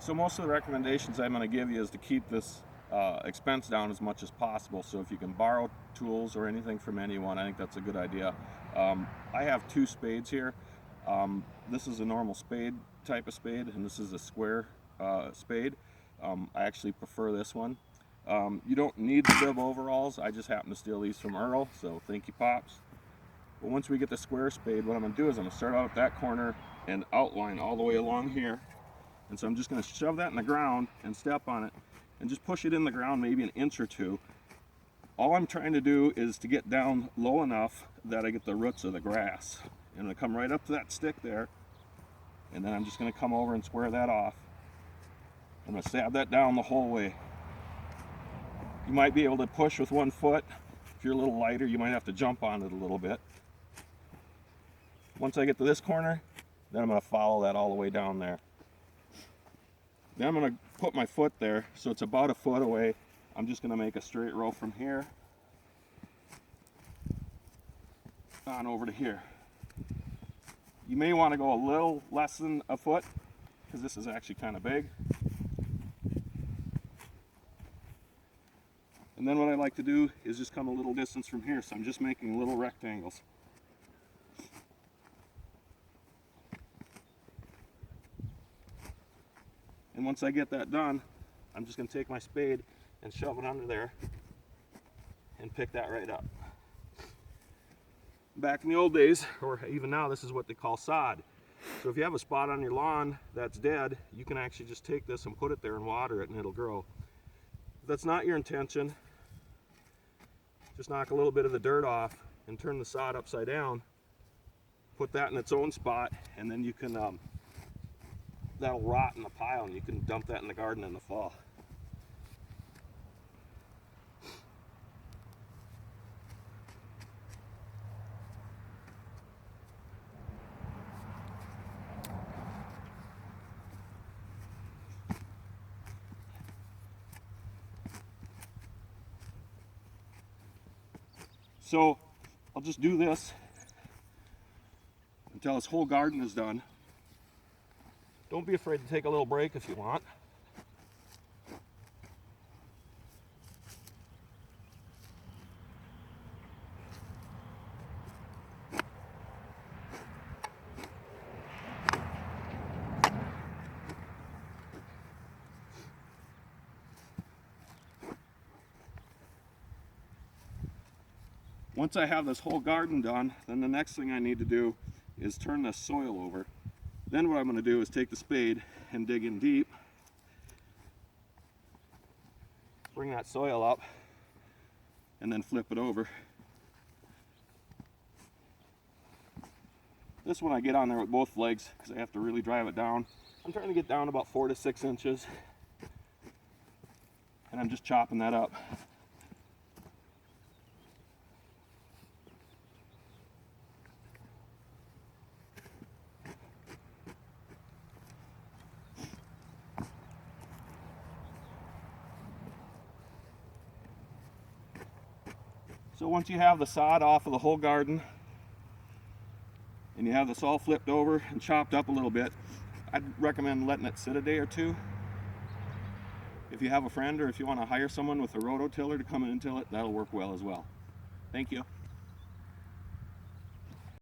So most of the recommendations I'm going to give you is to keep this expense down as much as possible. So if you can borrow tools or anything from anyone, I think that's a good idea. I have two spades here. This is a normal spade type of spade, and this is a square spade. I actually prefer this one. You don't need the bib overalls. I just happen to steal these from Earl, so thank you, Pops. But once we get the square spade, what I'm going to do is I'm going to start out at that corner and outline all the way along here. And so I'm just going to shove that in the ground and step on it and just push it in the ground maybe an inch or two. All I'm trying to do is to get down low enough that I get the roots of the grass. I'm going to come right up to that stick there, and then I'm just going to come over and square that off. I'm going to stab that down the whole way. You might be able to push with one foot. If you're a little lighter, you might have to jump on it a little bit. Once I get to this corner, then I'm going to follow that all the way down there. Then I'm going to put my foot there, so it's about a foot away. I'm just going to make a straight row from here on over to here. You may want to go a little less than a foot, because this is actually kind of big. And then what I like to do is just come a little distance from here, so I'm just making little rectangles. And once I get that done, I'm just going to take my spade and shove it under there and pick that right up. Back in the old days, or even now, this is what they call sod. So if you have a spot on your lawn that's dead, you can actually just take this and put it there and water it and it'll grow. If that's not your intention, just knock a little bit of the dirt off and turn the sod upside down, put that in its own spot, and then you can that'll rot in the pile and you can dump that in the garden in the fall. So I'll just do this until this whole garden is done. Don't be afraid to take a little break if you want. Once I have this whole garden done, then the next thing I need to do is turn the soil over. Then what I'm going to do is take the spade and dig in deep, bring that soil up, and then flip it over. This one I get on there with both legs because I have to really drive it down. I'm trying to get down about 4 to 6 inches, and I'm just chopping that up. So once you have the sod off of the whole garden and you have this all flipped over and chopped up a little bit, I'd recommend letting it sit a day or two. If you have a friend or if you want to hire someone with a rototiller to come in and till it, that'll work well as well. Thank you.